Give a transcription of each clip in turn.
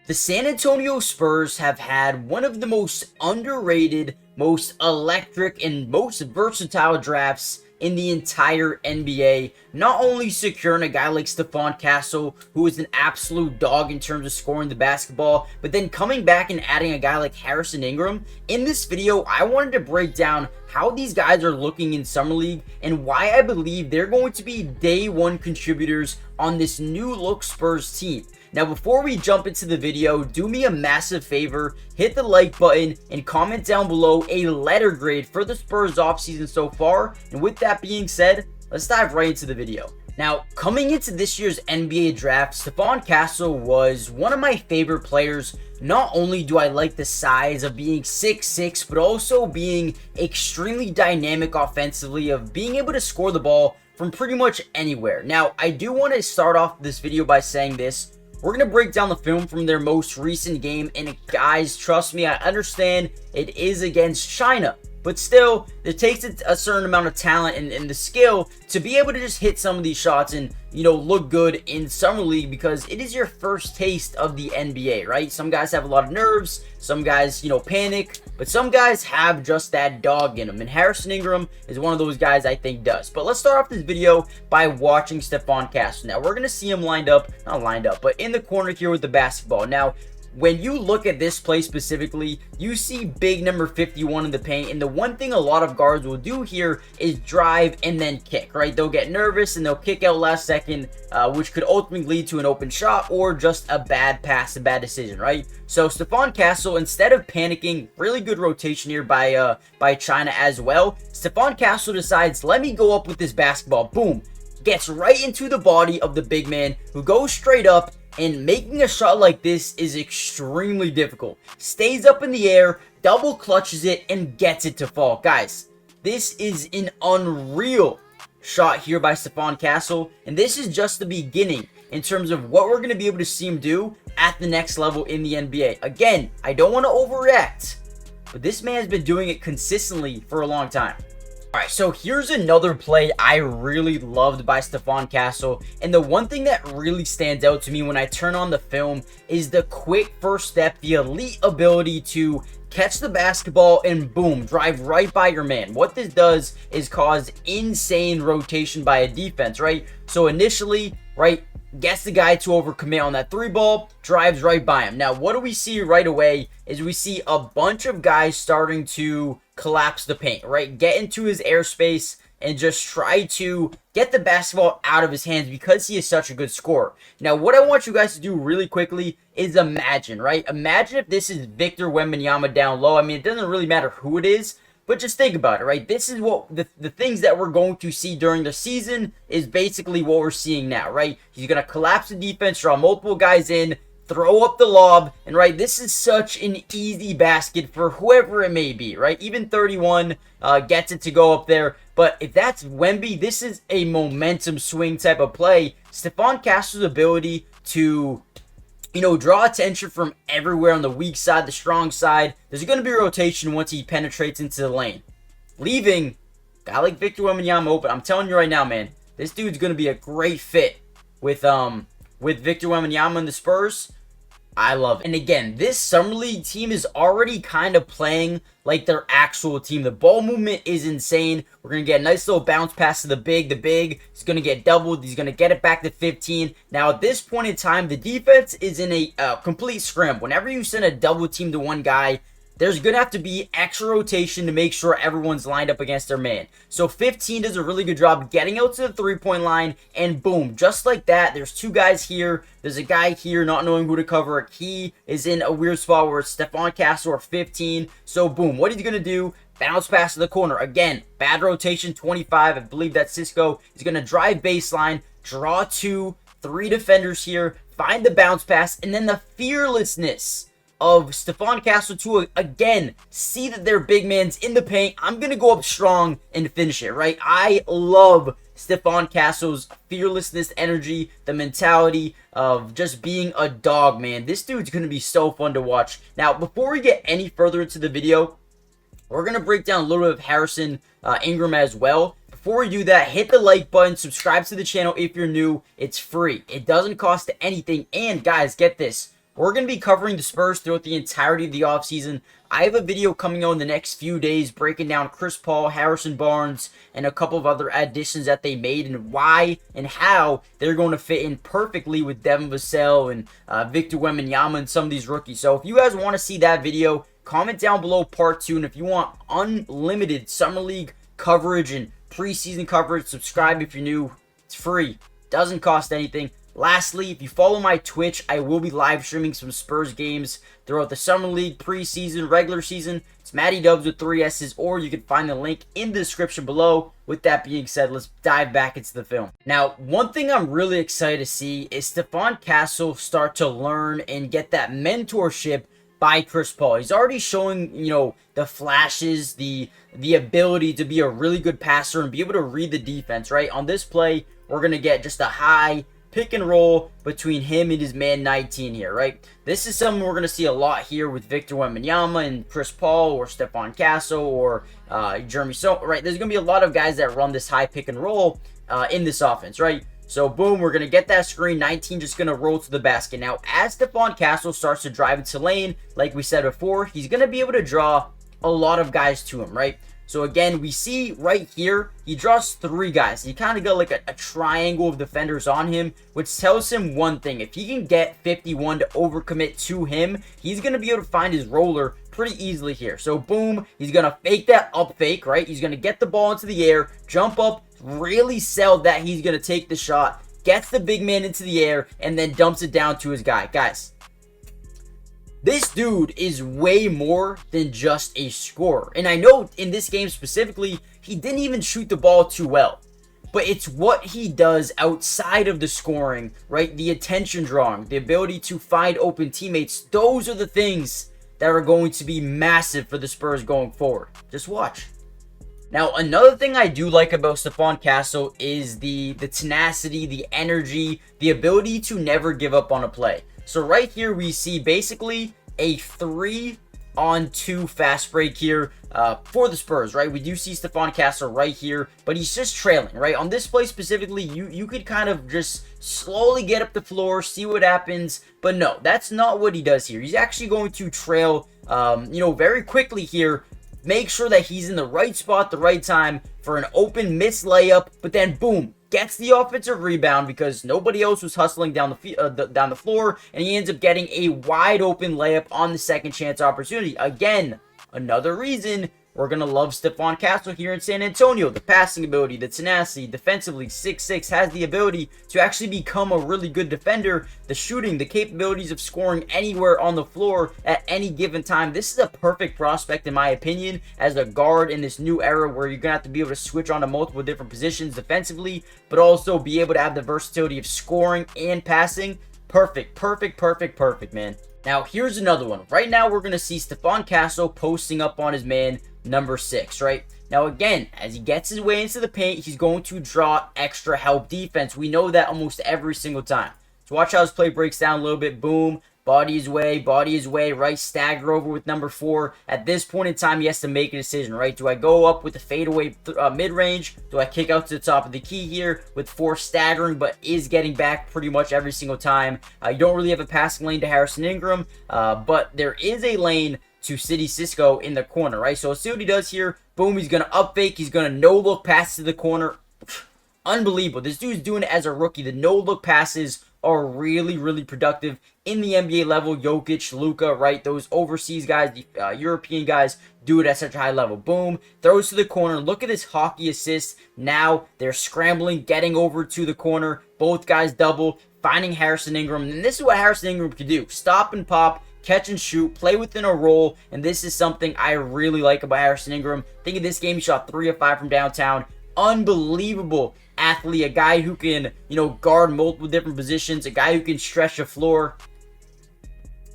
The San Antonio Spurs have had one of the most underrated, most electric, and most versatile drafts in the entire NBA. Not only securing a guy like Stefon Castle, who is an absolute dog in terms of scoring the basketball, but then coming back and adding a guy like Harrison Ingram. In this video, I wanted to break down how these guys are looking in Summer League and why I believe they're going to be day one contributors on this new look Spurs team. Now, before we jump into the video, do me a massive favor, hit the like button and comment down below a letter grade for the Spurs offseason so far. And with that being said, let's dive right into the video. Now, coming into this year's NBA draft, Stefon Castle was one of my favorite players. Not only do I like the size of being 6'6", but also being extremely dynamic offensively, of being able to score the ball from pretty much anywhere. Now, I do want to start off this video by saying this. We're going to break down the film from their most recent game, and guys, trust me, I understand it is against China, but still, it takes a certain amount of talent and the skill to be able to just hit some of these shots and, you know, look good in Summer League, because it is your first taste of the NBA, right? Some guys have a lot of nerves, some guys, you know, panic, but some guys have just that dog in them, and Harrison Ingram is one of those guys I think does. But let's start off this video by watching Stefon Castle. Now, we're going to see him not lined up, but in the corner here with the basketball. Now, when you look at this play specifically, you see big number 51 in the paint, and the one thing a lot of guards will do here is drive and then kick, right? They'll get nervous and they'll kick out last second, which could ultimately lead to an open shot or just a bad pass, a bad decision, right? So Stefon Castle, instead of panicking, really good rotation here by China as well. Stefon Castle decides, let me go up with this basketball. Boom. Gets right into the body of the big man, who goes straight up. And making a shot like this is extremely difficult. Stays up in the air, double clutches it, and gets it to fall. Guys, this is an unreal shot here by Stefon Castle. And this is just the beginning in terms of what we're going to be able to see him do at the next level in the NBA. Again, I don't want to overreact, but this man's been doing it consistently for a long time. Alright, so here's another play I really loved by Stefon Castle, and the one thing that really stands out to me when I turn on the film is the quick first step, the elite ability to catch the basketball and boom, drive right by your man. What this does is cause insane rotation by a defense, right? So initially, right, gets the guy to overcommit on that three ball, drives right by him. Now, what do we see right away is we see a bunch of guys starting to collapse the paint, right? Get into his airspace and just try to get the basketball out of his hands because he is such a good scorer. Now, what I want you guys to do really quickly is imagine, right? Imagine if this is Victor Wembanyama down low. I mean, it doesn't really matter who it is, but just think about it, right? This is what the things that we're going to see during the season is basically what we're seeing now, right? He's going to collapse the defense, draw multiple guys in, throw up the lob, and right, this is such an easy basket for whoever it may be, right? Even 31 gets it to go up there. But if that's Wemby, this is a momentum swing type of play. Stefon Castle's ability to, you know, draw attention from everywhere on the weak side, the strong side. There's going to be a rotation once he penetrates into the lane, leaving a guy like Victor Wembanyama open. I'm telling you right now, man, this dude's going to be a great fit with Victor Wembanyama and the Spurs. I love it. And again, this Summer League team is already kind of playing like their actual team. The ball movement is insane. We're going to get a nice little bounce pass to the big. The big is going to get doubled. He's going to get it back to 15. Now, at this point in time, the defense is in a complete scramble. Whenever you send a double team to one guy, there's going to have to be extra rotation to make sure everyone's lined up against their man. So 15 does a really good job getting out to the three-point line, and boom, just like that, there's two guys here. There's a guy here not knowing who to cover. He is in a weird spot where it's Stefon Castle or 15. So boom, what he's going to do, bounce pass to the corner. Again, bad rotation, 25. I believe that Cisco is going to drive baseline, draw 2, 3 defenders here, find the bounce pass, and then the fearlessness of Stefon Castle to again see that their big man's in the paint. I'm gonna go up strong and finish it, right? I love Stefon Castle's fearlessness, energy, the mentality of just being a dog, man. This dude's gonna be so fun to watch. Now, before we get any further into the video, we're gonna break down a little bit of Harrison Ingram as well. Before we do that, hit the like button, subscribe to the channel if you're new. It's free. It doesn't cost anything. And guys, get this. we're going to be covering the Spurs throughout the entirety of the offseason. I have a video coming out in the next few days breaking down Chris Paul, Harrison Barnes, and a couple of other additions that they made and why and how they're going to fit in perfectly with Devin Vassell and Victor Wembanyama and some of these rookies. So if you guys want to see that video, comment down below part 2. And if you want unlimited Summer League coverage and preseason coverage, subscribe if you're new. It's free. Doesn't cost anything. Lastly, if you follow my Twitch, I will be live streaming some Spurs games throughout the Summer League, preseason, regular season. It's Matty Dubs with 3 S's, or you can find the link in the description below. With that being said, let's dive back into the film. Now, one thing I'm really excited to see is Stefon Castle start to learn and get that mentorship by Chris Paul. He's already showing, the flashes, the ability to be a really good passer and be able to read the defense, right? On this play, we're going to get just a high pick and roll between him and his man 19 here, right? This is something we're going to see a lot here with Victor Wembanyama and Chris Paul or Stefon Castle or Jeremy So, right? There's going to be a lot of guys that run this high pick and roll in this offense, right? So, boom, we're going to get that screen. 19 just going to roll to the basket. Now, as Stefon Castle starts to drive into lane, like we said before, he's going to be able to draw a lot of guys to him, right? So again, we see right here, he draws 3 guys. He kind of got like a triangle of defenders on him, which tells him one thing. If he can get 51 to overcommit to him, he's going to be able to find his roller pretty easily here. So boom, he's going to fake that up fake, right? He's going to get the ball into the air, jump up, really sell that he's going to take the shot, gets the big man into the air, and then dumps it down to his guy. Guys, this dude is way more than just a scorer. And I know in this game specifically, he didn't even shoot the ball too well. But it's what he does outside of the scoring, right? The attention drawing, the ability to find open teammates. Those are the things that are going to be massive for the Spurs going forward. Just watch. Now, another thing I do like about Stefon Castle is the tenacity, the energy, the ability to never give up on a play. So right here we see basically a 3-on-2 fast break here for the Spurs, right? We do see Stefon Castle right here, but he's just trailing, right? On this play specifically, you could kind of just slowly get up the floor, see what happens, but no, that's not what he does here. He's actually going to trail, very quickly here, make sure that he's in the right spot, the right time for an open missed layup, but then boom, gets the offensive rebound because nobody else was hustling down the floor, and he ends up getting a wide open layup on the second chance opportunity. Again, another reason we're going to love Stefon Castle here in San Antonio. The passing ability, the tenacity, defensively, 6'6", has the ability to actually become a really good defender. The shooting, the capabilities of scoring anywhere on the floor at any given time. This is a perfect prospect, in my opinion, as a guard in this new era where you're going to have to be able to switch on to multiple different positions defensively, but also be able to have the versatility of scoring and passing. Perfect, man. Now, here's another one. Right now, we're going to see Stefon Castle posting up on his man, number 6, right? Now, again, as he gets his way into the paint, he's going to draw extra help defense. We know that almost every single time. So watch how his play breaks down a little bit. Boom. Body his way, right? Stagger over with number 4. At this point in time, he has to make a decision, right? Do I go up with the fadeaway mid-range? Do I kick out to the top of the key here with 4 staggering, but is getting back pretty much every single time? You don't really have a passing lane to Harrison Ingram, but there is a lane to City Cisco in the corner, right? So let's see what he does here. Boom, he's going to up fake. He's going to no-look pass to the corner. Unbelievable. This dude's doing it as a rookie. The no-look passes are really productive in the NBA level. Jokic, Luka, right? Those overseas guys, the European guys do it at such a high level. Boom, throws to the corner. Look at this hockey assist. Now they're scrambling, getting over to the corner. Both guys double, finding Harrison Ingram. And this is what Harrison Ingram can do. Stop and pop, catch and shoot, play within a roll, and this is something I really like about Harrison Ingram. Think of this game, he shot 3 of 5 from downtown. Unbelievable athlete, a guy who can, guard multiple different positions, a guy who can stretch the floor.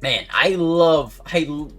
Man, I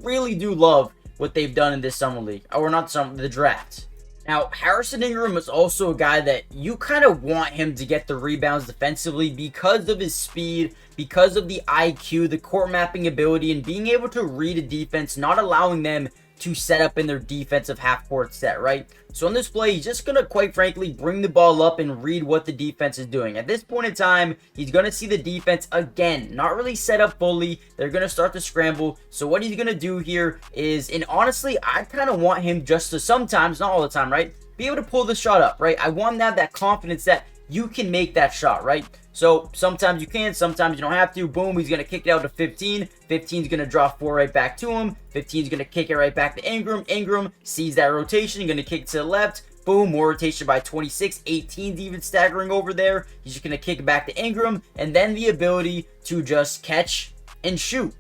really do love what they've done in this summer league, or not the draft. Now, Harrison Ingram is also a guy that you kind of want him to get the rebounds defensively because of his speed, because of the IQ, the court mapping ability, and being able to read a defense, not allowing them to set up in their defensive half-court set, right? So on this play, he's just going to, quite frankly, bring the ball up and read what the defense is doing. At this point in time, he's going to see the defense, again, not really set up fully. They're going to start to scramble. So what he's going to do here is, and honestly, I kind of want him just to sometimes, not all the time, right, be able to pull the shot up, right? I want him to have that confidence that you can make that shot, right? So sometimes you can, sometimes you don't have to. Boom, he's going to kick it out to 15. 15's going to draw 4 right back to him. 15's going to kick it right back to Ingram. Ingram sees that rotation, going to kick it to the left. Boom, more rotation by 26. 18's even staggering over there. He's just going to kick it back to Ingram. And then the ability to just catch and shoot.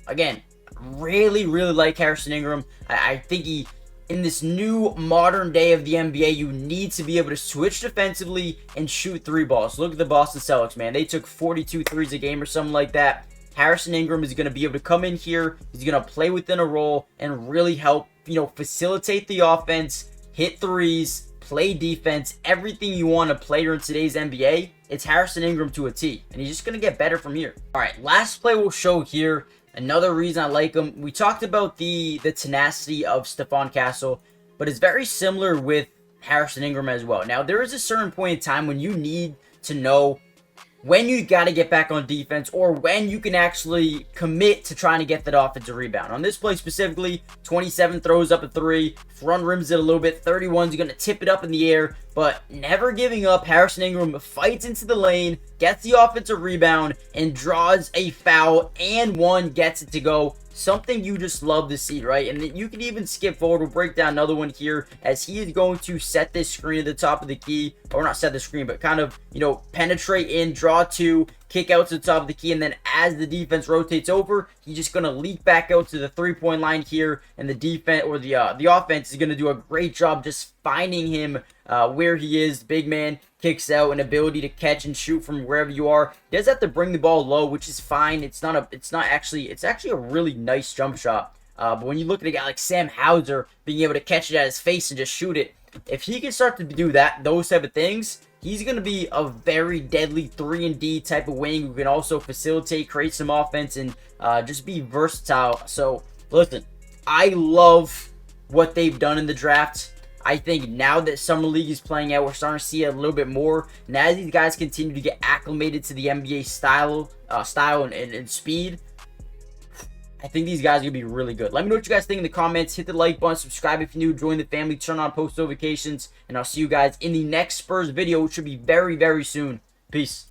Again, really, really like Harrison Ingram. I think he... In this new modern day of the NBA, you need to be able to switch defensively and shoot 3 balls. Look at the Boston Celtics, man. They took 42 threes a game or something like that. Harrison Ingram is going to be able to come in here. He's going to play within a role and really help, facilitate the offense, hit threes, play defense, everything you want a player in today's NBA. It's Harrison Ingram to a T, and he's just going to get better from here. All right, last play we'll show here. Another reason I like him, we talked about the tenacity of Stefon Castle, but it's very similar with Harrison Ingram as well. Now, there is a certain point in time when you need to know when you got to get back on defense or when you can actually commit to trying to get that offensive rebound. On this play specifically, 27 throws up a 3, front rims it a little bit, 31's going to tip it up in the air, but never giving up. Harrison Ingram fights into the lane, gets the offensive rebound, and draws a foul, and one gets it to go. Something you just love to see, right? And you can even skip forward. We'll break down another one here as he is going to set this screen at the top of the key, or not set the screen, but kind of, penetrate in, draw 2, kick out to the top of the key, and then as the defense rotates over, he's just going to leak back out to the 3-point line here, and the defense, or the offense is going to do a great job just finding him where he is. Big man kicks out, an ability to catch and shoot from wherever you are. He does have to bring the ball low, which is fine. It's actually a really nice jump shot. But when you look at a guy like Sam Hauser being able to catch it at his face and just shoot it, if he can start to do that, those type of things, he's going to be a very deadly 3-and-D type of wing who can also facilitate, create some offense, and just be versatile. So, listen, I love what they've done in the draft. I think now that Summer League is playing out, we're starting to see it a little bit more. And as these guys continue to get acclimated to the NBA style and speed, I think these guys are going to be really good. Let me know what you guys think in the comments. Hit the like button, subscribe if you're new, join the family, turn on post notifications, and I'll see you guys in the next Spurs video, which should be very, very soon. Peace.